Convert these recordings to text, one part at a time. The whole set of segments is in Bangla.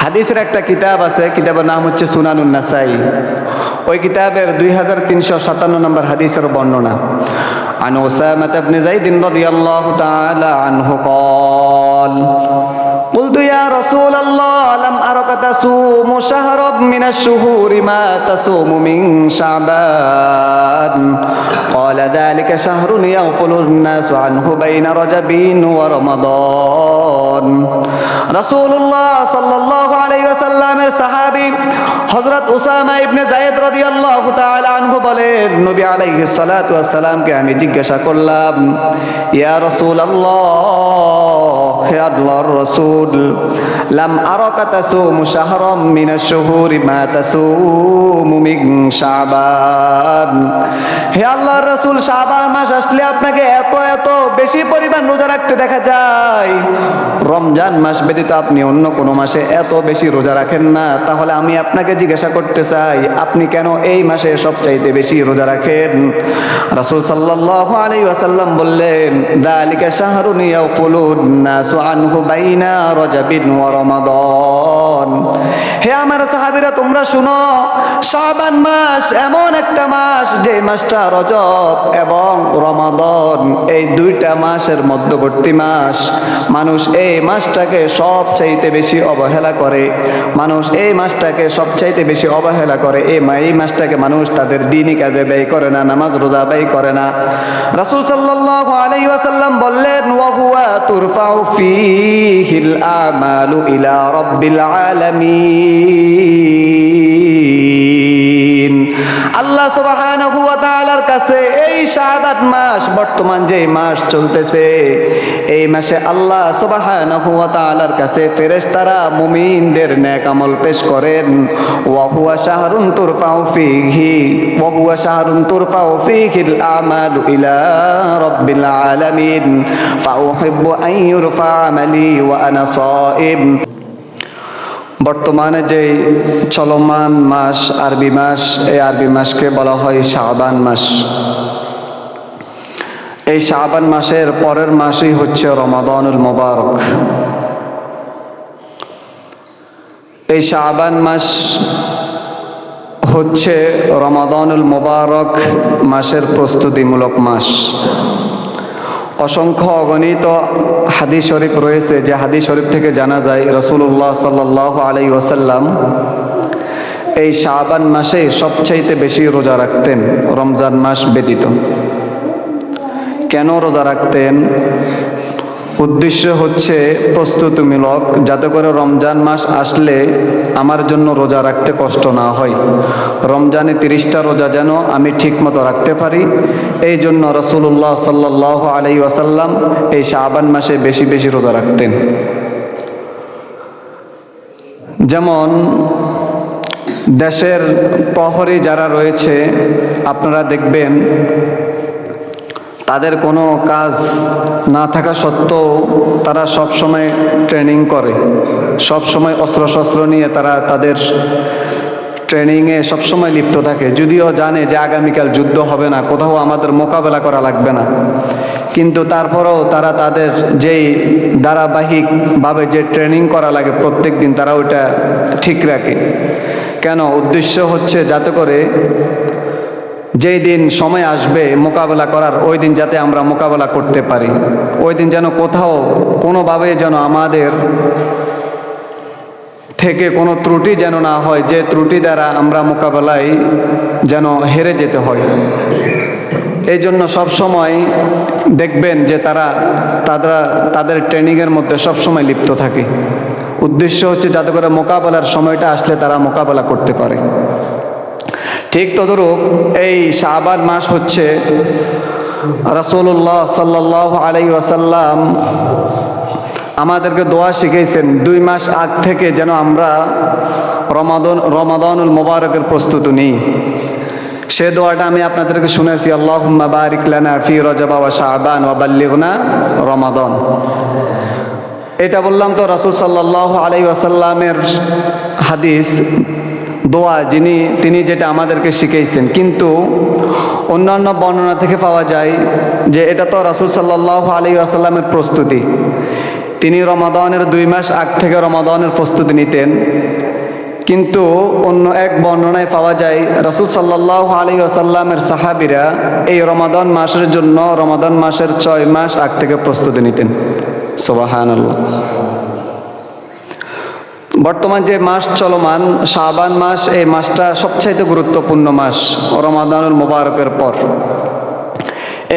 হাদিসের একটা কিতাব আছে, কিতাবের নাম হচ্ছে সুনানুন নাসাই। ওই কিতাবের 2357 নম্বর হাদিসের বর্ণনা। عن أسامة بن زيد رضي الله تعالى عنه قال قلت يا رسول الله لم أرك تصوم شهرا من الشهور ما تصوم من شعبان قال ذلك شهر يغفل الناس عنه بين رجب ورمضان رسول الله صلى الله عليه وسلم সাহাবী হযরত উসামা ইবনে যায়েদ রাদিয়াল্লাহু তাআলা আনহু বলেন, নবী আলাইহিস সালাতু ওয়াস সালামকে আমি জিজ্ঞাসা করলাম, ইয়া রাসূলুল্লাহ, হে আল্লাহর রাসূল, লাম আরাকা তাসুমু শাহরাম মিনাশ শুহুরি মা তাসুমু মিন শাবান। হে আল্লাহর রাসূল, শাবান মাস আসলে আপনাকে এত এত বেশি পরিমাণ রোজা রাখতে দেখা যায়, রমজান মাস ব্যতীত আপনি অন্য কোনো মাসে এত বেশি রোজা রাখেন না। তাহলে আমি আপনাকে জিজ্ঞাসা করতে চাই, আপনি কেন এই মাসে সবচাইতে বেশি রোজা রাখেন? রাসূল সাল্লাল্লাহু আলাইহি ওয়াসাল্লাম বললেন, যালিকা শাহরুন ইয়াফুলুন নাসু আনহু বাইনা রজবিন ওয়া রমাদান। হে আমার সাহাবীরা, তোমরা শুনো, শাবান মাস এমন একটা মাস যে মাসটা রজব এবং রমাদান এই দুইটা মাসের মধ্যবর্তী মাস। মানুষ এই মাসটাকে সবচাইতে বেশি অবহেলা করে, মানুষ এই মাসটাকে সবচাইতে বেশি অবহেলা করে। এই মাসটাকে মানুষ তাদের দ্বীনি কাজে ব্যয় করে না, নামাজ রোজা ব্যয় করে না। রাসূল সাল্লাল্লাহু আলাইহি ওয়াসাল্লাম বললেন, ওয়া হুয়া তুরফাউ ফীহিল আমালু ইলা রাব্বিল আলামিন। আল্লাহ সুবহানাহু ওয়া তাআলার কাছে এই শাবান মাস, বর্তমান যে মাস চলতেছে, এই মাসে আল্লাহ সুবহানাহু ওয়া তাআলার কাছে ফেরেশতারা মুমিনদের নেক আমল পেশ করেন। ওয়া হুয়া শাহরুন তুরফাউ ফীহিল আমালু ইলা রাব্বিল আলামিন ফাউহিব্বু আন ইউরফা আমালি ওয়া আনা সাইম। বর্তমানে যে চলমান মাস আরবি মাস, এই আরবি মাসকে বলা হয় শাবান মাস। এই শাবান মাসের পরের মাসই হচ্ছে রমাদানুল মুবারক। এই শাবান মাস হচ্ছে রমাদানুল মুবারক মাসের প্রস্তুতিমূলক মাস। অসংখ্য অগণিত হাদিস শরীফ রয়েছে, যে হাদিস শরীফ থেকে জানা যায় রাসূলুল্লাহ সাল্লাল্লাহু আলাইহি ওয়াসাল্লাম এই শাবান মাসে সবচাইতে বেশি রোজা রাখতেন, রমজান মাস ব্যতীত। কেন রোজা রাখতেন? উদ্দেশ্য হচ্ছে প্রস্তুতিমূলক, যাতে করে রমজান মাস আসলে আমার জন্য রোজা রাখতে কষ্ট না হয়। রমজানে 30টা রোজা যেন আমি ঠিক মতো রাখতে পারি, এই জন্য রাসূলুল্লাহ সাল্লাল্লাহু আলাইহি ওয়াসাল্লাম এই শাবান মাসে বেশি বেশি রোজা রাখতেন। যেমন দেশের প্রহরী যারা রয়েছে, আপনারা দেখবেন তাদের কোনো কাজ না থাকা সত্ত্বেও তারা সব সময় ট্রেনিং করে, সব সময় অস্ত্রশস্ত্র নিয়ে তারা তাদের ট্রেনিংয়ে সবসময় লিপ্ত থাকে। যদিও জানে যে আগামীকাল যুদ্ধ হবে না, কোথাও আমাদের মোকাবেলা করা লাগবে না, কিন্তু তারপরেও তারা তাদের যেই ধারাবাহিকভাবে যে ট্রেনিং করা লাগে প্রত্যেক দিন, তারা ওইটা ঠিক রাখে। কেন? উদ্দেশ্য হচ্ছে যাতে করে যেই দিন সময় আসবে মোকাবেলা করার, ওই দিন যাতে আমরা মোকাবেলা করতে পারি। ওই দিন যেন কোথাও কোনোভাবে যেন আমাদের থেকে কোনো ত্রুটি যেন না হয়, যে ত্রুটি দ্বারা আমরা মোকাবেলায় যেন হেরে যেতে হয়। এই জন্য সবসময় দেখবেন যে তারা তাদের ট্রেনিংয়ের মধ্যে সবসময় লিপ্ত থাকে। উদ্দেশ্য হচ্ছে যাতে করে মোকাবেলার সময়টা আসলে তারা মোকাবেলা করতে পারে। ঠিক তদরূপ এই শাবান মাস হচ্ছে রাসূলুল্লাহ সাল্লাল্লাহু আলাইহি ওয়াসাল্লাম আমাদেরকে দোয়া শিখিয়েছেন 2 মাস আগ থেকে যেন আমরা রমাদানুল মুবারকের প্রস্তুতি নিই। সে দোয়াটা আমি আপনাদেরকে শুনেছি, আল্লাহুম্মা বারিক লানা ফি রজব ওয়া শাবান ওয়া বাল্লিগনা রমাদান। এটা বললাম তো রাসূল সাল্লাল্লাহু আলাইহি ওয়াসাল্লামের হাদিস, দোয়া তিনি যেটা আমাদেরকে শিখিয়েছেন। কিন্তু অন্যান্য বর্ণনা থেকে পাওয়া যায় যে এটা তো রাসূল সাল্লাল্লাহু আলাইহি ওয়াসাল্লামের প্রস্তুতি। তিনি রমাদানের 2 মাস আগ থেকে রমাদানের প্রস্তুতি নিতেন। কিন্তু অন্য এক বর্ণনায় পাওয়া যায় রাসূল সাল্লাল্লাহু আলাইহি ওয়াসাল্লামের সাহাবীরা এই রমাদান মাসের জন্য রমাদান মাসের 6 মাস আগ থেকে প্রস্তুতি নিতেন। সুবহানাল্লাহ। বর্তমান যে মাস চলমান শাবান মাস, এই মাসটা সবচাইতে গুরুত্বপূর্ণ মাস রমাদানুল মুবারকের পর।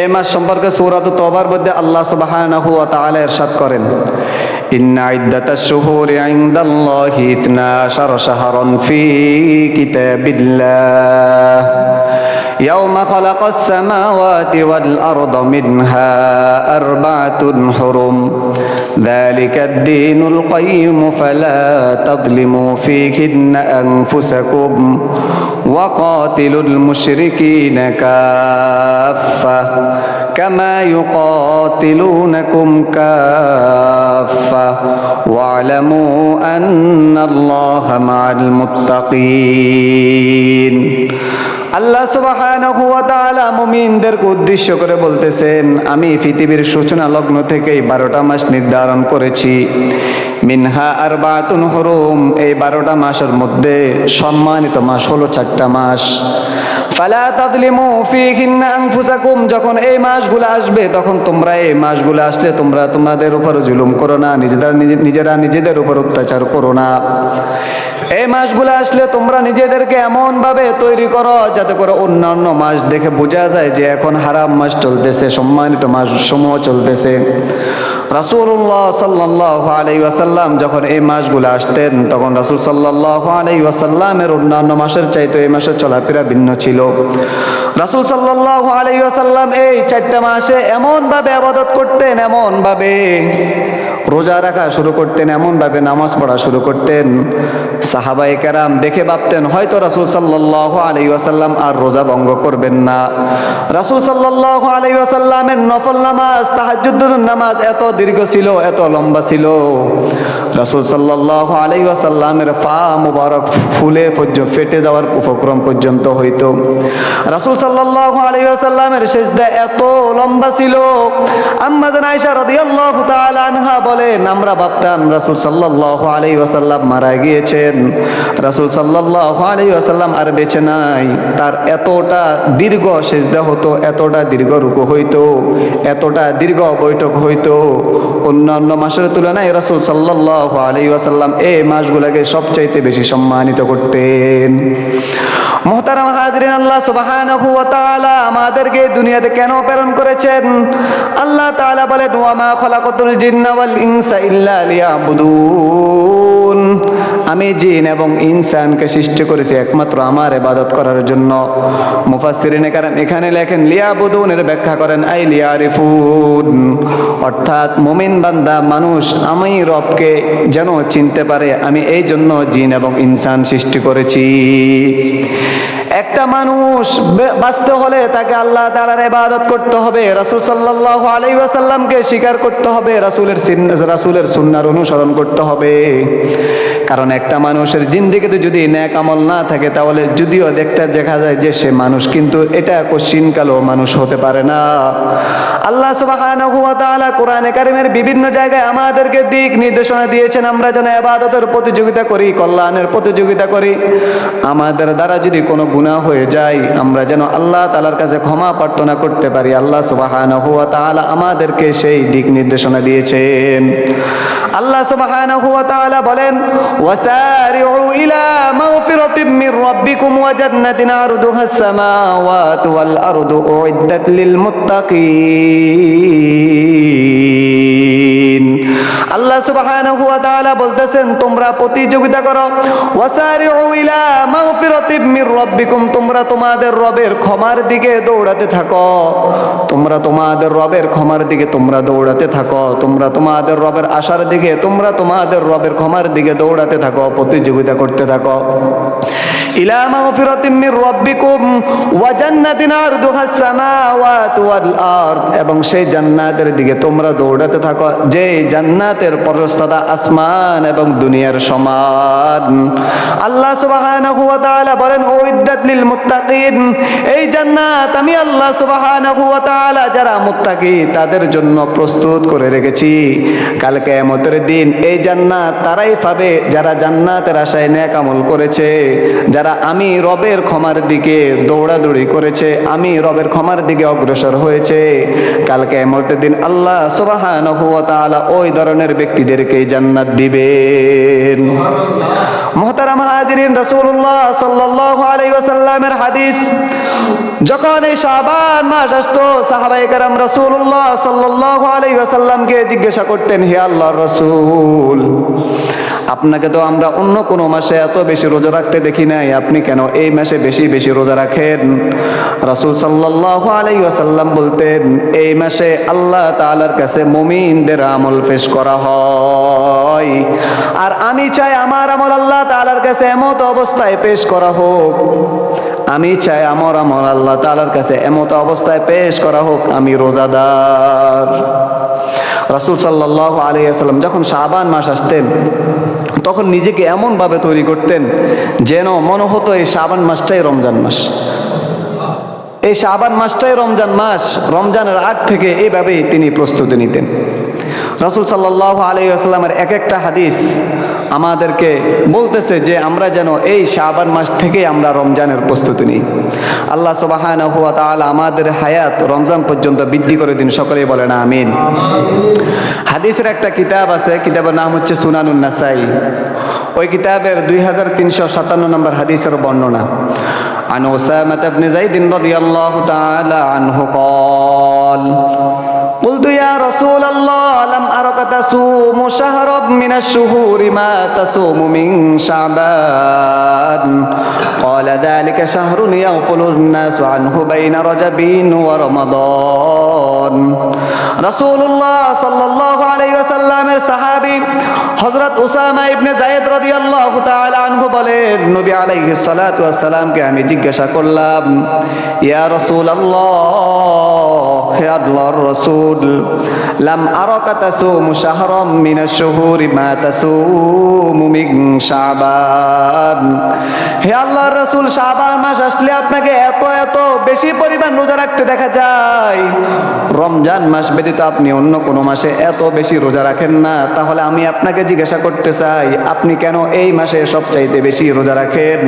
এই মাস সম্পর্কে সূরাত তওবার মধ্যে আল্লাহ সুবহানাহু ওয়া তাআলা ইরশাদ করেন, ইন্না ইদ্দাতাশ শুহুরি ইনদাল্লাহি 12 শাহরান ফি কিতাবিল্লাহ ইয়াওমা খালাকাস সামাওয়াতি ওয়াল আরদা মিনহা আরবা'তুন হুরুম যালিকাদ দীনুল কাইয়্যিম ফালা তাযলিমু ফীহিন্না আনফুসাকুম ওয়া কাতিলুল মুশরিকিনা কাফফা কামা ইউকাতিলুনাকুম কাফফা ওয়া'লামু আন্নাল্লাহা মা'আল মুত্তাকিন। আল্লাহ সুবহানাহু ওয়া তাআলা মুমিনদেরকে উদ্দেশ্য করে বলতেছেন, আমি পৃথিবীর সূচনা লগ্ন থেকেই 12টা মাস নির্ধারণ করেছি। মিনহা আরবাতুন হুরুম, এই 12টা মাসের মধ্যে সম্মানিত মাস হলো 4টা মাস। ফালা তাযলিমু ফীহিন্না আনফুসাকুম, যখন এই মাসগুলো আসবে তখন তোমরা এই মাসগুলো আসলে তোমরা তোমাদের উপর জুলুম করো না, নিজেরা নিজেদের উপর অত্যাচার করো না। এই মাসগুলো আসলে তোমরা নিজেদেরকে এমন ভাবে তৈরি করো যাতে করে অন্যান্য মাস দেখে বোঝা যায় যে এখন হারাম মাস চলতেছে, সম্মানিত মাস সমূহ চলতেছে। রাসূলুল্লাহ সাল্লাল্লাহু আলাইহি ওয়াসাল্লাম যখন এই মাসগুলো আসতেন তখন রাসূল সাল্লাল্লাহু আলাইহি ওয়াসাল্লামের অন্যান্য মাসের চাইতে এই মাসের চলাফেরা ভিন্ন ছিল। রাসূল সাল্লাল্লাহু আলাইহি ওয়াসাল্লাম এই 4টা মাসে এমন ভাবে ইবাদত করতেন, এমন ভাবে রোজা রাখা শুরু করতেন, এমন ভাবে নামাজ পড়া শুরু করতেন, সাহাবায়ে কেরাম দেখে ভাবতেন হয়তো রাসূল সাল্লাল্লাহু আলাইহি ওয়াসাল্লাম আর রোজা ভঙ্গ করবেন না। রাসূল সাল্লাল্লাহু আলাইহি ওয়াসাল্লামের নফল নামাজ, তাহাজ্জুদের নামাজ এত দীর্ঘ ছিল, এত লম্বা ছিল, রাসূল সাল্লাল্লাহু আলাইহি ওয়াসাল্লামের পা মুবারক ফুলে ফেটে যাওয়ার উপক্রম পর্যন্ত হইতো। রাসূল সাল্লাল্লাহু আলাইহি ওয়াসাল্লামের সিজদা এত লম্বা ছিল, আম্মা জান আয়েশা রাদিয়াল্লাহু তাআলা আনহা বলেন, আমরা ভাবতাম রাসূল সাল্লাল্লাহু আলাইহি ওয়াসাল্লাম মারা গিয়েছেন, রাসূল সাল্লাল্লাহু আলাইহি ওয়াসাল্লাম আর বেঁচে নাই। তার এতটা দীর্ঘ সিজদা হতো, এতটা দীর্ঘ রুকু হইতো, এতটা দীর্ঘ বৈঠক হইতো। অন্যান্য মাসের তুলনায় রাসূল সাল্লাল্লাহু আলাইহি ওয়াসাল্লাম এই মাসগুলোকে সবচাইতে বেশি সম্মানিত করতেন। মুহতারাম হাজরিন, আল্লাহ সুবহানাহু ওয়া তাআলা আমাদেরকে দুনিয়াতে কেন প্রেরণ করেছেন? আল্লাহ তাআলা বলেন, ওয়া মা খালাকাতুল জিন্না ওয়াল ইনসা ইল্লা লিয়াবুদুন, আমি জিন এবং ইনসানকে সৃষ্টি করেছি একমাত্র আমার ইবাদত করার জন্য। মুফাসসিরিনে কেরাম এখানে লেখেন লিয়াবুদুন এর ব্যাখ্যা করেন আই লিয়ারিফুন, অর্থাৎ মুমিন বান্দা মানুষ আমি রবকে যেন চিনতে পারে, আমি এই জন্য জিন এবং ইনসান সৃষ্টি করেছি। একটা মানুষ বাঁচতে হলে তাকে আল্লাহ তাআলার ইবাদত করতে হবে, রাসূল সাল্লাল্লাহু আলাইহি ওয়াসাল্লামকে স্বীকার করতে হবে, রাসূলের সুন্নাহর অনুসরণ করতে হবে। কারণ একটা মানুষের জিন্দেগিতে যদি নেক আমল না থাকে তাহলে যদিও দেখা যায় যে সে মানুষ, কিন্তু এটা কোশ্চিনকালও মানুষ হতে পারে না। আল্লাহ সুবহানাহু ওয়া তাআলা কোরআনে কারীমের বিভিন্ন জায়গায় আমাদেরকে দিক নির্দেশনা দিয়েছেন, আমরা যেন ইবাদতের প্রতিযোগিতা করি, কল্যাণের প্রতিযোগিতা করি। আমাদের দ্বারা যদি কোনো গুনাহ হয়ে যায় আমরা যেন আল্লাহ তাআলার কাছে ক্ষমা প্রার্থনা করতে পারি। আল্লাহ সুবহানাহু ওয়া তাআলা আমাদেরকে সেই দিক নির্দেশনা দিয়েছেন। আল্লাহ সুবহানাহু ওয়া তাআলা বলেন, ওয়াসারিউ ইলা মাগফিরাতিম মির রাব্বিকুম ওয়া জান্নাতিন আরদুহাস সামাওয়াতু ওয়াল আরদু উইদ্দাত লিল মুত্তাকিন। আল্লাহ সুবহানাহু ওয়া তাআলা বলতেছেন তোমরা প্রতিযোগিতা করো, ওয়াসারিউ ইলা মাগফিরাতিম মির রাব্বিকুম, তোমরা তোমাদের রবের ক্ষমার দিকে দৌড়াতে থাকো, তোমরা তোমাদের রবের ক্ষমার দিকে তোমরা দৌড়াতে থাকো, তোমরা তোমাদের রবের আশার দিকে, তোমরা তোমাদের রবের ক্ষমার দিকে দৌড়াতে থাকো, প্রতিযোগিতা করতে থাকো। ইলা মাগফিরাতিম মির রাব্বিকুম ওয়া জান্নাতিন আরদুহাস সামাওয়াতু ওয়াল আরদ, এবং সেই জান্নাতের দিকে তোমরা দৌড়াতে থাকো যে জান্নাতের প্রশস্ততা আসমান এবং দুনিয়ার সমান। আল্লাহ সুবহানাহু ওয়া তাআলা বলেন, উইদ্দাত উইদ্দাত লিল মুত্তাকিন, এই জান্নাত আমি আল্লাহ সুবহানাহু ওয়া তাআলা যারা মুত্তাকি তাদের জন্য প্রস্তুত করে রেখেছি। কাল কিয়ামতের দিন এই জান্নাত তারাই পাবে যারা জান্নাতের আশায় নেক আমল করেছে, যারা আমি রবের ক্ষমার দিকে দৌড়াদৌড়ি করেছে, আমি রবের ক্ষমার দিকে অগ্রসর হয়েছে। কাল কিয়ামতের দিন আল্লাহ সুবহানাহু ওয়া তাআলা ওই ধরনের ব্যক্তিদেরকে জান্নাত দিবেন। মুহতারাম হাজিরিন, রাসূলুল্লাহ সাল্লাল্লাহু আলাইহি ওয়াসাল্লামের হাদিস, যখন এই শাবান মাস আসতো সাহাবায়ে কেরাম রাসূলুল্লাহ সাল্লাল্লাহু আলাইহি ওয়াসাল্লামকে জিজ্ঞাসা করতেন, হে আল্লাহর রাসূল, আপনাকে তো আমরা অন্য কোন মাসে এত বেশি রোজা রাখতে দেখি নাই, আপনি কেন এই মাসে বেশি বেশি রোজা রাখেন? রাসূল সাল্লাল্লাহু আলাইহি ওয়াসাল্লাম বলতেন, এই মাসে আল্লাহ তাআলার কাছে মুমিনদের আমল পেশ করা হয়, আর আমি চাই আমার আমল আল্লাহ তাআলার কাছে এমত অবস্থায় পেশ করা হোক, আমি চাই আমার আমল আল্লাহ তাআলার কাছে এমত অবস্থায় পেশ করা হোক আমি রোজাদার। রাসূল সাল্লাল্লাহু আলাইহি ওয়াসাল্লাম যখন শাবান মাস আসতেন তখন নিজেকে এমন ভাবে তৈরি করতেন যেন মনে হতো এই শাবান মাসটাই রমজান মাস, এই শাবান মাসটাই রমজান মাস। রমজানের আগ থেকে এইভাবেই তিনি প্রস্তুতি নিতেন। রাসূল সাল্লাল্লাহু আলাইহি ওয়াসাল্লামের এক একটা হাদিস আমাদেরকে বলতেছে যে আমরা যেন এই শাবান মাস থেকে আমরা রমজানের প্রস্তুতি নিই। আল্লাহ সুবহানাহু ওয়া তাআলা আমাদের হায়াত রমজান পর্যন্ত বৃদ্ধি করে দিন, সকলেই বলেন আমিন। হাদিসের একটা কিতাব আছে, কিতাবের নাম হচ্ছে সুনানুন নাসাই। ওই কিতাবের 2357 নম্বর হাদিসের বর্ণনা। عن أسامة بن زيد رضي الله تعالى عنه قال قلت يا رسول الله لم أرك تصوم شهرا من الشهور ما تصوم من شعبان قال ذلك شهر يغفل الناس عنه بين رجب ورمضان। রাসূলুল্লাহ সাল্লাল্লাহু আলাইহি ওয়াসাল্লামের সাহাবী হযরত উসামা ইবনে যায়েদ রাদিয়াল্লাহু তাআলা আনহু বলেন, নবী আলাইহিস সালাতু ওয়াস সালামকে আমি জিজ্ঞাসা করলাম, ইয়া রাসূলুল্লাহ, হে আল্লাহর রাসূল, লাম আরাকা তাসুমু শাহরাম মিনাশ শুহুরি মা তাসুমু মিন শাবান। হে আল্লাহর রাসূল, শাবান মাস আসলে আপনাকে এত এত বেশি পরিমাণ রোজা রাখতে দেখা যায়, রমজান মাস ব্যতীত আপনি অন্য কোন মাসে এত বেশি রোজা রাখেন না। তাহলে আমি আপনাকে জিজ্ঞাসা করতে চাই, আপনি কেন এই মাসে সবচাইতে বেশি রোজা রাখেন?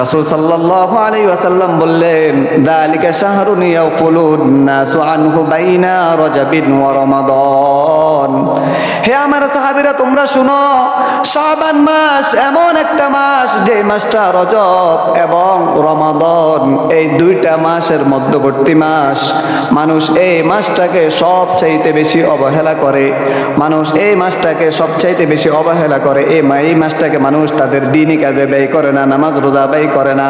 রাসূল সাল্লাল্লাহু আলাইহি ওয়াসাল্লাম বললেন, যালিকা শাহরুন ইয়াকুলুন নাসু আনহু বাইনা রজবিন ওয়া রমাদান। হে আমার সাহাবীরা, তোমরা শুনো, শাবান মাস এমন একটা মাস যে মাসটা রজব এবং রমাদান এই দুইটা মাসের মধ্যবর্তী মাস। মানুষ এই মাসটাকে সবচাইতে বেশি অবহেলা করে, মানুষ এই মাসটাকে সবচাইতে বেশি অবহেলা করে। এই মাসটাকে মানুষ তাদের দ্বীনি কাজে ব্যয় করে না, নামাজ রোজা ব্যয় করে না।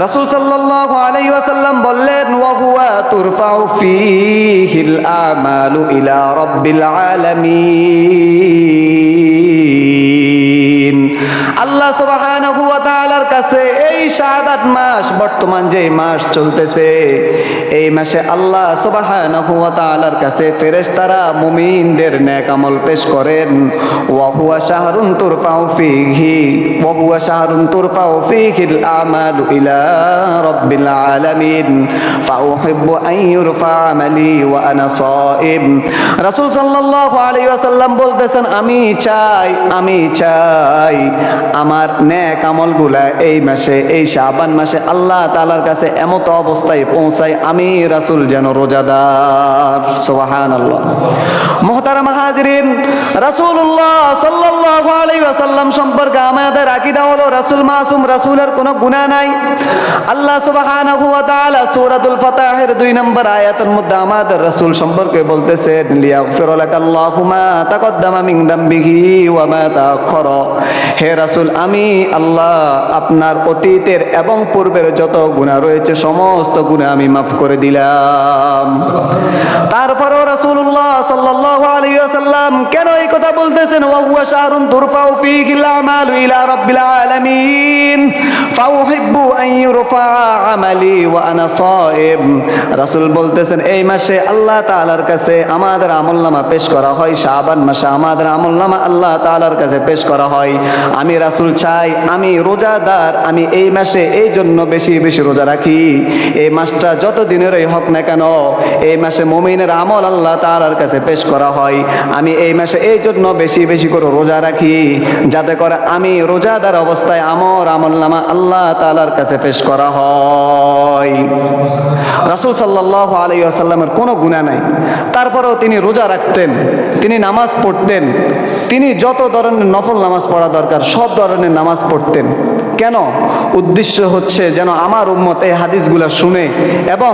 রাসূল সাল্লাল্লাহু আলাইহি ওয়াসাল্লাম বললেন, ওয়া হুয়া তুরফাউ ফীহিল আমালু ইলা রাব্বিল আলামিন। আল্লাহ সুবহানাহু ওয়া তাআলার কাছে এই শাবান মাস, বর্তমান যে মাস চলতেছে, এই মাসে আল্লাহ সুবহানাহু ওয়া তাআলার কাছে ফেরেশতারা মুমিনদের নেক আমল পেশ করেন। ওয়া হুয়া শাহরুন তুরফাউ ফীহিল আমালু ইলা রাব্বিল আলামিন ফাউহিব্বু আন ইউরফা আমালি ওয়া আনা সাইম। রাসূল সাল্লাল্লাহু আলাইহি ওয়াসাল্লাম বলতেছেন, আমি চাই আমার নেক আমলগুলা এই মাসে, এই শাবান মাসে আল্লাহ তাআলার কাছে এমত অবস্থায় পৌঁছায় আমি রাসূল যেন রোজাদার। সুবহানাল্লাহ। মুহতারাম হাজিরিন, রাসূলুল্লাহ সাল্লাল্লাহু আলাইহি ওয়াসাল্লাম সম্পর্কে আমাদের আকীদা হলো রাসূল মাসুম, রাসূলের কোনো গুনাহ নাই। আল্লাহ সুবহানাহু ওয়া তাআলা সূরাতুল ফাতহের 2 নম্বর আয়াতের মধ্যে আমাদের রাসূল সম্পর্কে বলতেছেন, লিয়াগফির লাকাল্লাহু মা তাকদ্দামা মিন দামবিহি ওয়া মা তাআখারা। হে রাসূল, আমি আল্লাহ আপনার অতীতের এবং পূর্বের যত গুনাহ রয়েছে সমস্ত গুনাহ আমি মাফ করে দিলাম। তারপরেও রাসূলুল্লাহ সাল্লাল্লাহু আলাইহি ওয়াসাল্লাম কেন এই কথা বলতেছেন, ওয়া হুয়া শাহরুন তুরফাউ ফীহিল আমালু ইলা রাব্বিল আলামিন ফাউহিব্বু আন ইউরফা আমালি ওয়া আনা সাইম। রাসূল বলতেছেন, এই মাসে আল্লাহ তাআলার কাছে আমাদের আমলনামা পেশ করা হয়, শাবান মাসে আমাদের আমলনামা আল্লাহ তাআলার কাছে পেশ করা হয়। আমি রাসূল রাসূল চাই আমি রোজাদার, আমি এই মাসে এই জন্য বেশি বেশি রোজা রাখি। এই মাসটা যত দিনেরই হোক না কেন, এই মাসে মুমিনের আমল আল্লাহ তাআলার কাছে পেশ করা হয়। আমি এই মাসে এই জন্য বেশি বেশি করে রোজা রাখি, যাতে করে আমি রোজাদার অবস্থায় আমার আমলনামা আল্লাহ তাআলার কাছে পেশ করা হয়। রাসূল সাল্লাল্লাহু আলাইহি ওয়াসাল্লামের কোনো গুনাহ নাই, তারপরেও তিনি রোজা রাখতেন, তিনি নামাজ পড়তেন, তিনি যত ধরনের নফল নামাজ পড়া দরকার সব ধরনের নামাজ পড়তেন। কেন? উদ্দেশ্য হচ্ছে যেন আমার উম্মত এই হাদিসগুলো শুনে এবং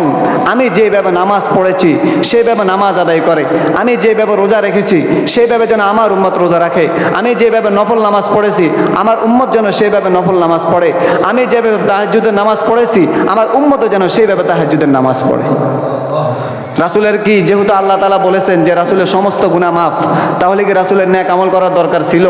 আমি যেভাবে নামাজ পড়েছি সেইভাবে নামাজ আদায় করে, আমি যেভাবে রোজা রেখেছি সেইভাবে যেন আমার উম্মত রোজা রাখে, আমি যেভাবে নফল নামাজ পড়েছি আমার উম্মত যেন সেইভাবে নফল নামাজ পড়ে, আমি যেভাবে তাহাজ্জুদের নামাজ পড়েছি আমার উম্মতও যেন সেইভাবে তাহাজ্জুদের নামাজ পড়ে। রাসূলের কি, যেহেতু আল্লাহ তাআলা বলেছেন যে রাসূলের সমস্ত গুনাহ মাফ, তাহলে কি রাসূলের নেক আমল করার দরকার ছিল?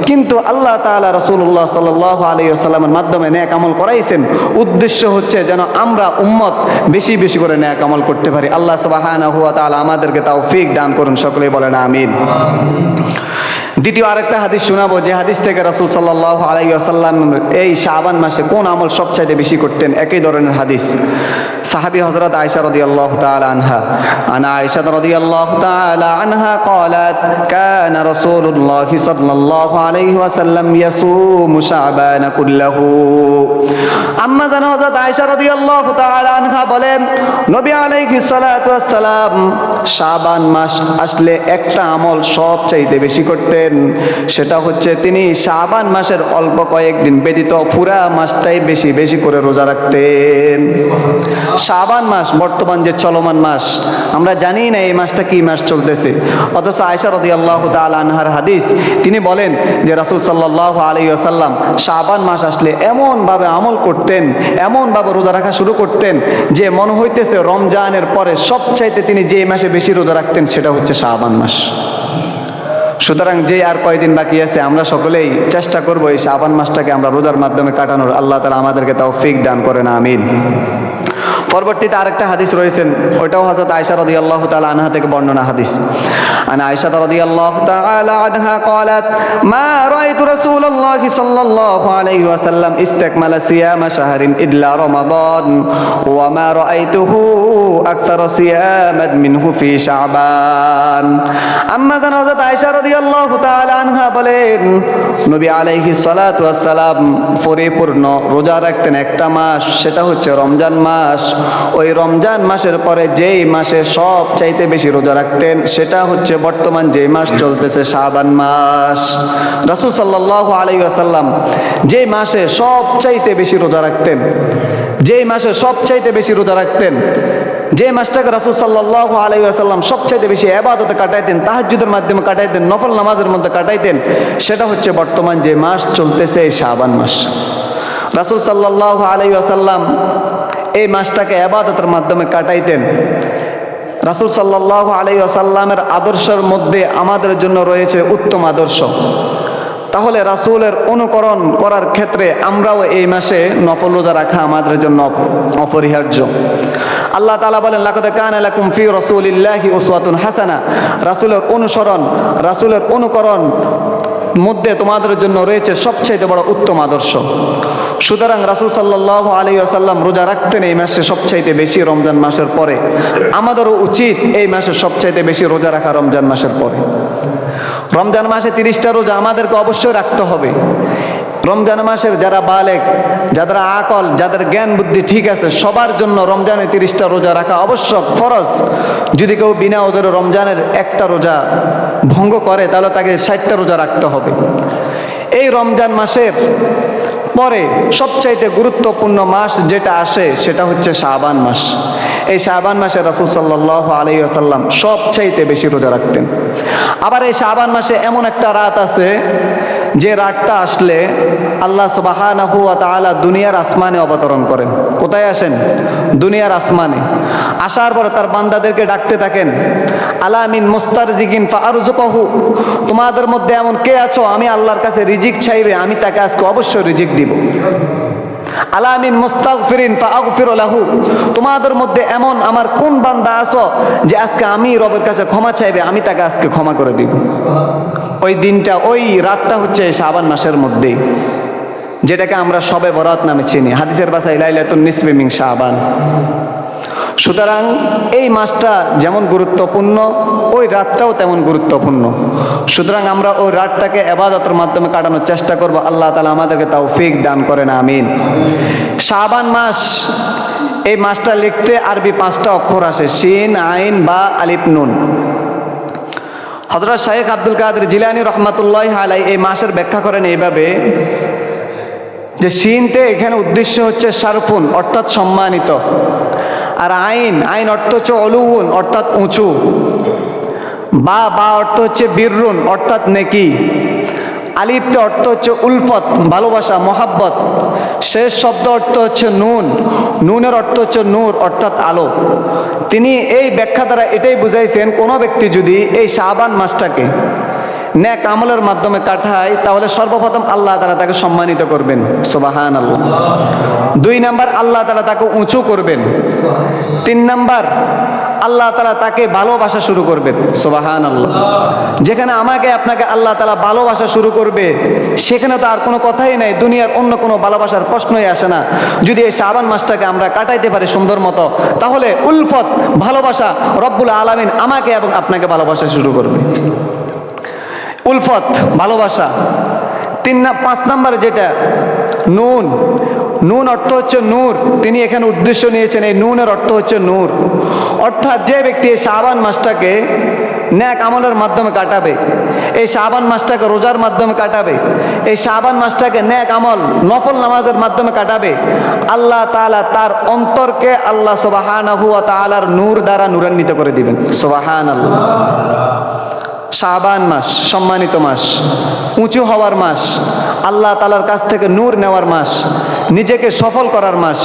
কিন্তু আল্লাহ তাআলা রাসূলুল্লাহ সাল্লাল্লাহু আলাইহি ওয়াসাল্লামের মাধ্যমে নেক আমল করাইছেন। উদ্দেশ্য হচ্ছে যেন আমরা উম্মত বেশি বেশি করে নেক আমল করতে পারি। আল্লাহ সুবহানাহু ওয়া তাআলা আমাদেরকে তৌফিক দান করুন, সকলেই বলেন আমিন। দ্বিতীয় আরেকটা হাদিস শোনাবো, যে হাদিস থেকে রাসূল সাল্লাল্লাহু আলাইহি ওয়াসাল্লাম এই শাবান মাসে কোন আমল সবচাইতে বেশি করতেন, একই ধরনের হাদিস। সাহাবী হযরত আয়েশা রাদিয়াল্লাহু তাআলা আনহা, আনা আয়েশা রাদিয়াল্লাহু তাআলা আনহা قالت كان رسول الله صلى الله عليه وسلم يصوم شعبان كله। আম্মা জান হযরত আয়েশা রাদিয়াল্লাহু তাআলা আনহা বলেন, নবী আলাইহিস সালাতু ওয়াস সালাম শাবান মাস আসলে একটা আমল সবচাইতে বেশি করতেন, সেটা হচ্ছে তিনি শাবান মাসের অল্প কয়েকদিন ব্যতীত পুরা মাসটাই বেশি বেশি করে রোজা রাখতেন। শাবান মাস বর্তমান যে চলমান মাস, আমরা জানি না এই মাসটা কি মাস চলতেছে, অথচ আয়েশা রাদিয়াল্লাহু তাআলা আনহার হাদিস, তিনি বলেন যে রাসূল সাল্লাল্লাহু আলাইহি ওয়াসাল্লাম শাবান মাস আসলে এমন ভাবে আমল করতেন, এমন ভাবে রোজা রাখা শুরু করতেন যে মনে হইতেছে রমজানের পরে সবচাইতে তিনি যে মাসে বেশি রোজা রাখতেন সেটা হচ্ছে শাবান মাস। সুতরাং যে আর কয়দিন বাকি আছে, আমরা সকলেই চেষ্টা করব এই শাবান মাসটাকে আমরা রোজার মাধ্যমে কাটানোর। আল্লাহ তাআলা আমাদেরকে তৌফিক দান করেন, আমিন। পরবর্তীতে আরেকটা হাদিস রয়েছেন, ওইটাও হযরত আয়েশা রাদিয়াল্লাহু তাআলা আনহা থেকে বর্ণনা হাদিস। আন আয়েশা রাদিয়াল্লাহু তাআলা আনহা قالت ما رايت رسول الله صلى الله عليه وسلم استكمل صيام شهر الا رمضان وما رايته اكثر صياما منه في شعبان। আম্মা জান হযরত আয়েশা রাদিয়াল্লাহু তাআলা আনহা বলেন, নবী আলাইহিস সালাতু ওয়াস সালাম পরিপূর্ণ রোজা রাখতেন একটা মাস, সেটা হচ্ছে রমজান মাস। ওই রমজান মাসের পরে যেই মাসে সব চাইতে বেশি রোজা রাখতেন সেটা হচ্ছে বর্তমান যে মাস চলতেছে শাবান মাস। রাসূল সাল্লাল্লাহু আলাইহি ওয়াসাল্লাম যে মাসে সব চাইতে বেশি রোজা রাখতেন, যে মাসে সব চাইতে বেশি রোজা রাখতেন, যে মাসটাকে রাসূল সাল্লাল্লাহু আলাইহি ওয়াসাল্লাম সবচাইতে বেশি ইবাদতে কাটাইতেন, তাহাজ্জুদের মাধ্যমে কাটাইতেন, নফল নামাজের মধ্যে কাটাইতেন, সেটা হচ্ছে বর্তমান যে মাস চলতেছে শাবান মাস। রাসূল সাল্লাল্লাহু আলাইহি ওয়াসাল্লাম এই মাসটাকে ইবাদতের মাধ্যমে কাটাইতেন। রাসূল সাল্লাল্লাহু আলাইহি ওয়াসাল্লামের আদর্শের মধ্যে আমাদের জন্য রয়েছে উত্তম আদর্শ। তাহলে রাসূলের অনুকরণ করার ক্ষেত্রে আমরাও এই মাসে নফল রোজা রাখা আমাদের জন্য অপরিহার্য। আল্লাহ তাআলা বলেন, লাকাদ কানা লাকুম ফি রাসূলিল্লাহি উসওয়াতুন হাসানা। রাসূলের অনুসরণ, রাসূলের অনুকরণ মধ্যে তোমাদের জন্য রয়েছে সবচেয়ে বড় উত্তম আদর্শ। সুতরাং রাসূল সাল্লাল্লাহু আলাইহি ওয়াসাল্লাম রোজা রাখতেন এই মাসে সবচাইতে বেশি রমজান মাসের পরে। আমাদেরও উচিত এই মাসে সবচাইতে বেশি রোজা রাখা রমজান মাসের পরে। রমজান মাসে 30টা রোজা আমাদেরকে অবশ্যই রাখতে হবে। রমজান মাসের যারা বালেগ, যাদের আকল, যাদের জ্ঞান বুদ্ধি ঠিক আছে, সবার জন্য রমজানে 30টা রোজা রাখা আবশ্যক, ফরজ। যদি কেউ বিনা ওজরে রমজানের একটা রোজা ভঙ্গ করে তাহলে তাকে 60টা রোজা রাখতে হবে। এই রমজান মাসের পরে সবচাইতে গুরুত্বপূর্ণ মাস যেটা আসে সেটা হচ্ছে শাবান মাস। এই শাবান মাসে রাসূল সাল্লাল্লাহু আলাইহি ওয়াসাল্লাম সবচাইতে বেশি রোজা রাখতেন। আবার এই শাবান মাসে এমন একটা রাত আছে যে রাতটা আসলে আল্লাহ সুবহানাহু ওয়া তাআলা দুনিয়ার আসমানে অবতরণ করেন। কোথায় আসেন? দুনিয়ার আসমানে। আসার পরে তার বান্দাদেরকে ডাকতে থাকেন, আলা মিন মুস্তারজিকিন ফাআরযুকুহু, তোমাদের মধ্যে এমন কে আছো আমি আল্লাহর কাছে রিজিক চাইবে, আমি তাকে আজকে অবশ্যই রিজিক দিব। আলা মিন মুস্তাগফিরিন ফাআগফিরু লাহু, তোমাদের মধ্যে এমন আমার কোন বান্দা আছো যে আজকে আমি রবের কাছে ক্ষমা চাইবে, আমি তাকে আজকে ক্ষমা করে দিব। ওই দিনটা, ওই রাতটা হচ্ছে শাবান মাসের মধ্যে, যেটাকে আমরা শবে বরাত নামে চিনি। হাদিসের ভাষায় লাইলাতুন নিসফি মিন শাবান। সুতরাং এই মাসটা যেমন গুরুত্বপূর্ণ, ওই রাতটাও তেমন গুরুত্বপূর্ণ। সুতরাং আমরা ওই রাতটাকে ইবাদতের মাধ্যমে কাটানোর চেষ্টা করব। আল্লাহ তাআলা আমাদেরকে তৌফিক দান করেন, আমিন। শাবান মাস, এই মাসটা লিখতে আরবি 5টা অক্ষর আসে, শিন, আইন, বা, আলিফ, নুন। হযরত শাইখ আব্দুল কাদের জিলানী রাহমাতুল্লাহি আলাইহি এই মাসের ব্যাখ্যা করেন এইভাবে যে শিনতে এখানে উদ্দেশ্য হচ্ছে শারফুন অর্থাৎ সম্মানিত, আর আইন, আইন অর্থ হচ্ছে অলুউন অর্থাৎ উঁচু, বা, বা অর্থ হচ্ছে বিররুন অর্থাৎ নেকি, আলিফতে অর্থ হচ্ছে উলফত ভালোবাসা, মহাব্বত, শেষ শব্দ অর্থ হচ্ছে নুন, নুনের অর্থ হচ্ছে নূর অর্থাৎ আলো। তিনি এই ব্যাখ্যা দ্বারা এটাই বুঝাইছেন, কোনো ব্যক্তি যদি এই শাবান মাসটাকে নেক আমলের মাধ্যমে কাটায় তাহলে সর্বপ্রথম আল্লাহ তাআলা তাকে সম্মানিত করবেন, সুবহানাল্লাহ। 2 নাম্বার, আল্লাহ তাআলা তাকে উঁচু করবেন। 3 নাম্বার, আল্লাহ তাআলা তাকে ভালোবাসা শুরু করবেন, সুবহানাল্লাহ। যেখানে আমাকে আপনাকে আল্লাহ তাআলা ভালোবাসা শুরু করবে, সেখানে তো আর কোনো কথাই নাই, দুনিয়ার অন্য কোনো ভালোবাসার প্রশ্নই আসে না। যদি এই শাবান মাসটাকে আমরা কাটাইতে পারি সুন্দর মতো, তাহলে উলফত ভালোবাসা, রব্বুল আলামিন আমাকে এবং আপনাকে ভালোবাসা শুরু করবে। উলফত ভালোবাসা। 5 নাম্বার যেটা নুন, নুন অর্থ হচ্ছে নূর। তিনি এখানে উদ্দেশ্য নিয়েছেন এই নুনের অর্থ হচ্ছে নূর, অর্থাৎ যে ব্যক্তি এই শাবান মাসটাকে নেক আমলের মাধ্যমে কাটাবে, এই শাবান মাসটাকে রোজার মাধ্যমে কাটাবে, এই শাবান মাসটাকে নেক আমল নফল নামাজের মাধ্যমে কাটাবে, আল্লাহ তাআলা তার অন্তরকে আল্লাহ সুবহানাহু ওয়া তাআলার নূর দ্বারা নূরান্বিত করে দিবেন, সুবহানাল্লাহ। শাবান মাস সম্মানিত মাস, উঁচু হওয়ার মাস, আল্লাহ তাআলার কাছ থেকে নূর নেওয়ার মাস, নিজেকে সফল করার মাস।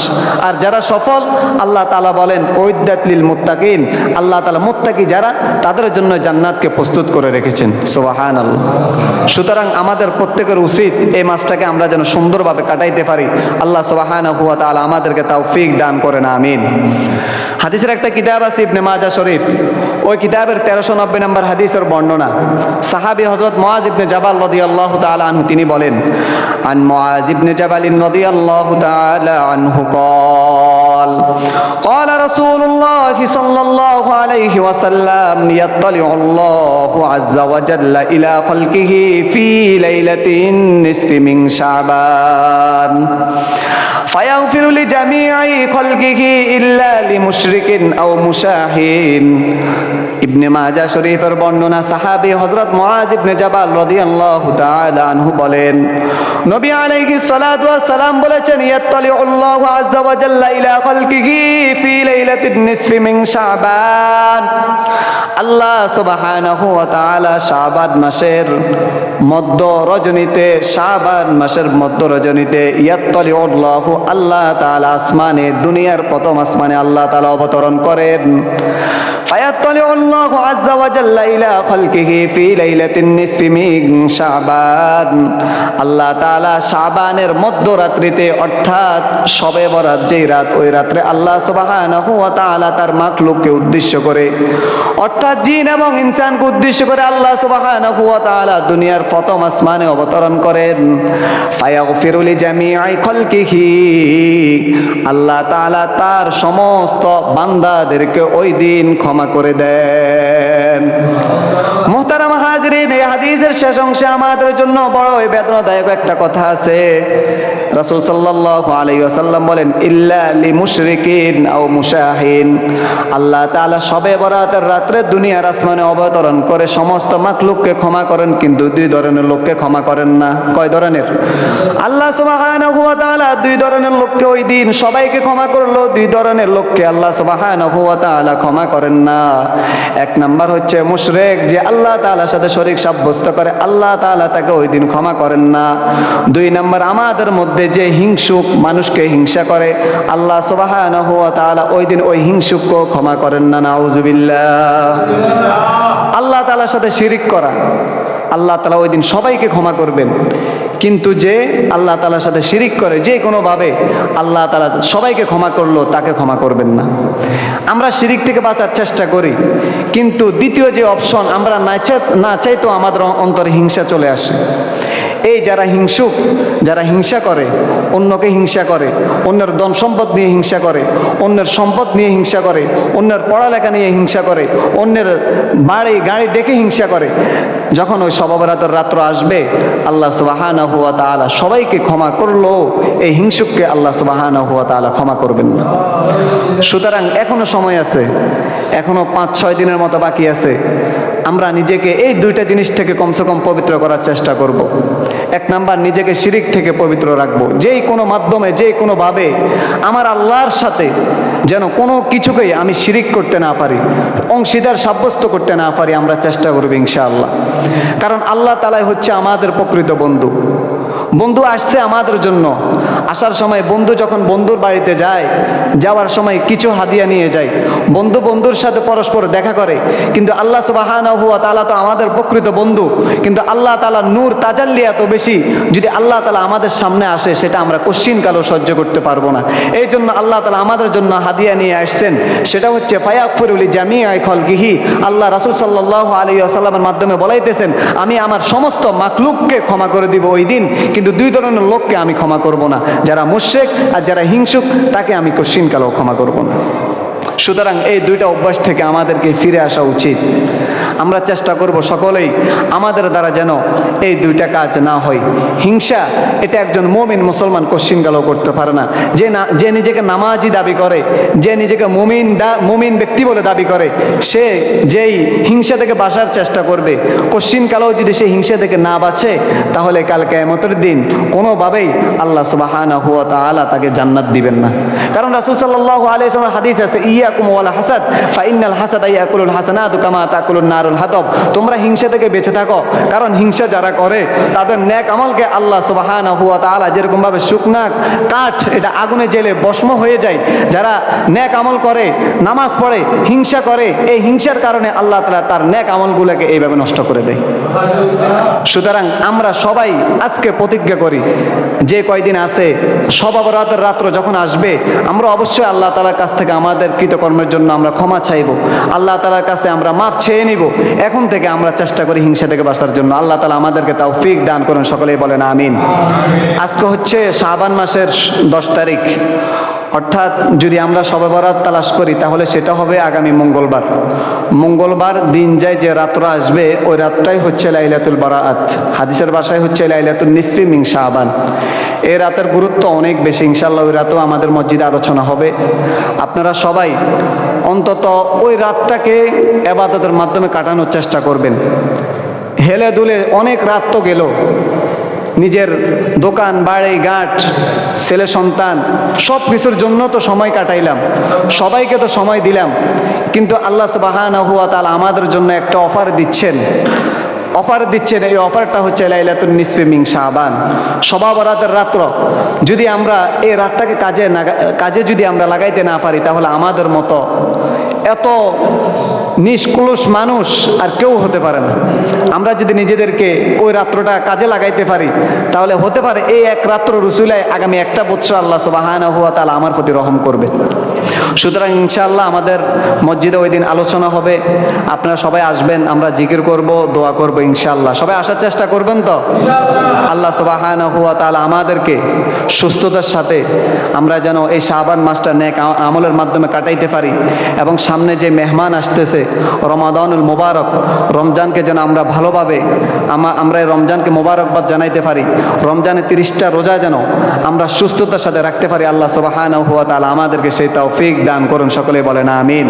আর যারা সফল, আল্লাহ তাআলা বলেন উইদ্দাত লিল মুত্তাকিন, আল্লাহ তাআলা মুত্তাকি যারা, তাদের জন্য জান্নাতকে প্রস্তুত করে রেখেছেন, সুবহানাল্লাহ। সুতরাং আমাদের প্রত্যেকের উচিত এই মাসটাকে আমরা যেন সুন্দরভাবে কাটাইতে পারি। আল্লাহ সুবহানাহু ওয়া তাআলা আমাদেরকে তৌফিক দান করেন, আমিন। হাদিসের একটা কিতাব আছে ইবনে মাজাহ শরীফ, ওই কিতাবের 1390 নম্বর হাদিসের বর্ণনা। সাহাবী হযরত মুআজ ইবনে জাবাল রাদিয়াল্লাহু তাআলা আনহু তিনি বলেন, আন মুআজ ইবনে জাবাল রাদিয়াল্লাহু তাআলা আনহু قال قال رسول الله صلى الله عليه وسلم يطلع الله عز وجل إلى خلقه في ليلة النصف من شعبان فيغفر لجميع خلقه إلا لمشرك أو مشاهين। ইবনে মাজাহ শরীফের বর্ণনা, সাহাবী হযরত মুআজ ইবনে জাবাল রাদিয়াল্লাহু তাআলা আনহু বলেন, নবী আলাইহিস সালাতু ওয়াস সালাম বলেছেন, ইয়াত্তালিউল্লাহু আযজা ওয়া জাল্লা ইলা খালকিহি ফি লাইলাতিন নিসফি মিন শাবান। আল্লাহ সুবহানাহু ওয়া তাআলা শাবান মাসের মধ্য রজনীতে, শাবান মাসের মধ্য রজনীতে ইয়াত্তালিউল্লাহু, আল্লাহ তাআলা আসমানে, দুনিয়ার প্রথম আসমানে আল্লাহ তাআলা অবতরণ করেন। ফায়াত্তালিউল্লাহু আযজা ওয়া জাল্লা ইলা খালকিহি ফি লাইলাতিন নিসফি মিন শাবান। আল্লাহ তাআলা শাবানের মধ্যরাত্রিতে, অর্থাৎ শবে বরাত যেই রাত, ওই রাত্রে আল্লাহ সুবহানাহু ওয়া তাআলা তার মাখলুককে উদ্দেশ্য করে, অর্থাৎ জিন এবং ইনসানকে উদ্দেশ্য করে আল্লাহ সুবহানাহু ওয়া তাআলা দুনিয়ার প্রথম আসমানে অবতরণ করেন। ফায়াগফিরু লিজামিআই খালকিহি, আল্লাহ তাআলা তার সমস্ত বান্দাদেরকে ওই দিন ক্ষমা করে দেন। মুহতারাম হাজিরিন, এই হাদিসের শেষ অংশে আমাদের জন্য বড় বেদনাদায়ক একটা কথা আছে। রাসূল সাল্লাল্লাহু আলাইহি ওয়াসাল্লাম বলেন, ইল্লা লিমুশরিকিন আও মুশাহিন। আল্লাহ তাআলা শবে বরাতের রাত্রে দুনিয়ার আসমানে অবতরণ করে সমস্ত মাখলুককে ক্ষমা করেন, কিন্তু 2 ধরনের লোককে ক্ষমা করেন না। কয় ধরনের? আল্লাহ সুবহানাহু ওয়া তাআলা 2 ধরনের লোককে ওই দিন সবাইকে ক্ষমা করলো, 2 ধরনের লোককে আল্লাহ সুবহানাহু ওয়া তাআলা ক্ষমা করেন না। 1 নাম্বার হচ্ছে মুশরিক, যে আল্লাহ তাআলার সাথে শরীক সাব্যস্ত করে, আল্লাহ তাআলা তাকে ওই দিন ক্ষমা করেন না। 2 নাম্বার আমাদের মধ্যে যে হিংসুক, মানুষকে হিংসা করে, আল্লাহ সুবহানাহু ওয়া তাআলা ওই দিন ওই হিংসুককে ক্ষমা করেন না, নাউজুবিল্লাহ। আল্লাহ তাআলার সাথে শিরিক করা, আল্লাহ তাআলা ওই দিন সবাইকে ক্ষমা করবেন, কিন্তু যে আল্লাহ তাআলার সাথে শিরিক করে যে কোনোভাবে আল্লাহ তাআলা সবাইকে ক্ষমা করলো তাকে ক্ষমা করবেন না। আমরা শিরিক থেকে বাঁচার চেষ্টা করি, কিন্তু দ্বিতীয় যে অপশন, আমরা না চাইতো আমাদের অন্তরে হিংসা চলে আসে। এই যারা হিংসুক, যারা হিংসা করে, অন্যকে হিংসা করে, অন্যের ধন সম্পদ নিয়ে হিংসা করে, অন্যের সম্পদ নিয়ে হিংসা করে, অন্যের পড়ালেখা নিয়ে হিংসা করে, অন্যের বাড়ি গাড়ি দেখে হিংসা করে, যখন ওই শবে বরাতের রাত্র আসবে আল্লাহ সুবহানাহু ওয়া তাআলা সবাইকে ক্ষমা করলো, এই হিংসুককে আল্লাহ সুবহানাহু ওয়া তাআলা ক্ষমা করবেন না। সুতরাং এখনো সময় আছে, এখনো 5-6 দিনের মতো বাকি আছে। আমরা নিজেকে এই দুইটা জিনিস থেকে কমসে কম পবিত্র করার চেষ্টা করব। 1 নাম্বার, নিজেকে শিরিক থেকে পবিত্র রাখবো। যেই কোনো মাধ্যমে, যে কোনোভাবে আমার আল্লাহর সাথে যেন কোনো কিছুকেই আমি শিরিক করতে না পারি, অংশীদার সাব্যস্ত করতে না পারি, আমরা চেষ্টা করব ইনশাআল্লাহ। কারণ আল্লাহ তাআলাই হচ্ছে আমাদের প্রকৃত বন্ধু। বন্ধু আসছে আমাদের জন্য, আসার সময় বন্ধু যখন বন্ধুর বাড়িতে যায়, যাওয়ার সময় কিছু হাদিয়া নিয়ে যায়। বন্ধু বন্ধুর সাথে পরস্পর দেখা করে, কিন্তু আল্লাহ সুবহানাহু ওয়া তাআলা তো আমাদের প্রকৃত বন্ধু। কিন্তু আল্লাহ তাআলা নূর তাজাল্লি এত বেশি, যদি আল্লাহ তাআলা আমাদের সামনে আসে সেটা আমরা কশ্চিনকালও সহ্য করতে পারবো না। এই জন্য আল্লাহ তাআলা আমাদের জন্য হাদিয়া নিয়ে আসছেন, সেটা হচ্ছে ফায়াগফিরু লিজামিআ খালকিহি। আল্লাহ রাসূল সাল্লাল্লাহু আলাইহি ওয়াসাল্লামের মাধ্যমে বলাইতেছেন, আমি আমার সমস্ত মাখলুককে ক্ষমা করে দিব ওই দিন, কিন্তু 2 ধরনের লোককে আমি ক্ষমা করব না, যারা মুশরিক আর যারা হিংসুক, তাকে আমি কশ্চিনকালও ক্ষমা করব না। সুতরাং এই দুইটা অভ্যাস থেকে আমাদেরকে ফিরে আসা উচিত। আমরা চেষ্টা করব সকলেই আমাদের দ্বারা যেন এই দুইটা কাজ না হয়। হিংসা এটা একজন মুমিন মুসলমান কশ্চিনকালও করতে পারে না। যে নিজেকে নামাজি দাবি করে, যে নিজেকে মুমিন ব্যক্তি বলে দাবি করে, সে যেই হিংসা থেকে বাঁচার চেষ্টা করবে, কশ্চিনকালও যদি সে হিংসা থেকে না বাঁচে, তাহলে কাল কিয়ামতের দিন কোনোভাবেই আল্লাহ সুবহানাহু ওয়া তাআলা তাকে জান্নাত দিবেন না। কারণ রাসূল সাল্লাল্লাহু আলাইহি ওয়াসাল্লাম হাদিস আছে, ইয়াকুম ওয়াল হাসাদ ফাইন্নাল হাসাদা ইয়াকুলুল হাসানাতু কামা তাকুলুন নারুল হাতাব। তোমরা হিংসা থেকে বেঁচে থাকো, কারণ হিংসা যারা করে তাদের নেক আমলকে আল্লাহ সুবহানাহু ওয়া তাআলা যেরকম ভাবে শুকনা কাঠ এটা আগুনে জ্বেলে ভস্ম হয়ে যায়, যারা নেক আমল করে, নামাজ পড়ে, হিংসা করে, এই হিংসার কারণে আল্লাহ তাআলা তার নেক আমলগুলোকে এইভাবে নষ্ট করে দেয়। সুতরাং আমরা সবাই আজকে প্রতিজ্ঞা করি, যে কয়দিন আছে শবে বরাতের রাত্র যখন আসবে, আমরা অবশ্যই আল্লাহ তাআলার কাছ থেকে আমাদের কৃতকর্মের জন্য আমরা ক্ষমা চাইব, আল্লাহ তাআলার কাছে আমরা মাফ চেয়ে নিব। এখন থেকে আমরা চেষ্টা করি হিংসা থেকে বাঁচার জন্য। আল্লাহ তাআলা আমাদেরকে তৌফিক দান করুন, সকলেই বলেন আমিন। আজকে হচ্ছে শাবান মাসের 10 তারিখ, অর্থাৎ যদি আমরা শবে বরাত তালাশ করি তাহলে সেটা হবে আগামী মঙ্গলবার দিন যায় যে রাত্র আসবে, ওই রাতটাই হচ্ছে লাইলাতুল বারাআত। হাদিসের ভাষায় হচ্ছে লাইলাতুন নিসফি মিন শাবান। এই রাতের গুরুত্ব অনেক বেশি, ইনশাআল্লাহ ওই রাতেও আমাদের মসজিদে আলোচনা হবে। আপনারা সবাই অন্তত ওই রাতটাকে ইবাদতের মাধ্যমে কাটানোর চেষ্টা করবেন। হেলে দুলে অনেক রাত তো গেল, নিজের দোকান বাড়ি ঘাট ছেলে সন্তান সব কিছুর জন্য তো সময় কাটাইলাম, সবাইকে তো সময় দিলাম, কিন্তু আল্লাহ সুবহানাহু ওয়া তাআলা আমাদের জন্য একটা অফার দিচ্ছেন। এই অফারটা হচ্ছে লাইলাতুন নিসফি মিন শাবান, শবে বরাতের রাত্র। যদি আমরা এই রাতটাকে কাজে যদি আমরা লাগাইতে না পারি, তাহলে আমাদের মতো এত নিষ্কলুষ মানুষ আর কেউ হতে পারে না। আমরা যদি নিজেদেরকে ওই রাত্রটা কাজে লাগাইতে পারি, তাহলে হতে পারে এই এক রাত্র রসুলাই আগামী 1 বছর আল্লাহ সুবহানাহু ওয়া তাআলা আমার প্রতি রহম করবে। সুতরাং ইনশাআল্লাহ আমাদের মসজিদে ওই দিন আলোচনা হবে, আপনারা সবাই আসবেন, আমরা জিকির করব, দোয়া করব ইনশাআল্লাহ। সবাই আসার চেষ্টা করবেন তো? আল্লাহ সুবহানাহু ওয়া তাআলা আমাদেরকে সুস্থতার সাথে আমরা যেন এই শাবান মাসটা নেক আমলের মাধ্যমে কাটাইতে পারি, এবং সামনে যে মেহমান আসতেছে রমাদানুল মুবারক, রমজানকে যেন আমরা ভালোভাবে আমরা এই রমজানকে মোবারকবাদ জানাইতে পারি। রমজানের 30টা রোজা যেন আমরা সুস্থতার সাথে রাখতে পারি। আল্লাহ সুবহানাহু ওয়া তাআলা আমাদেরকে সেই তৌফিক দান করুন, সকলে বলেন আমিন।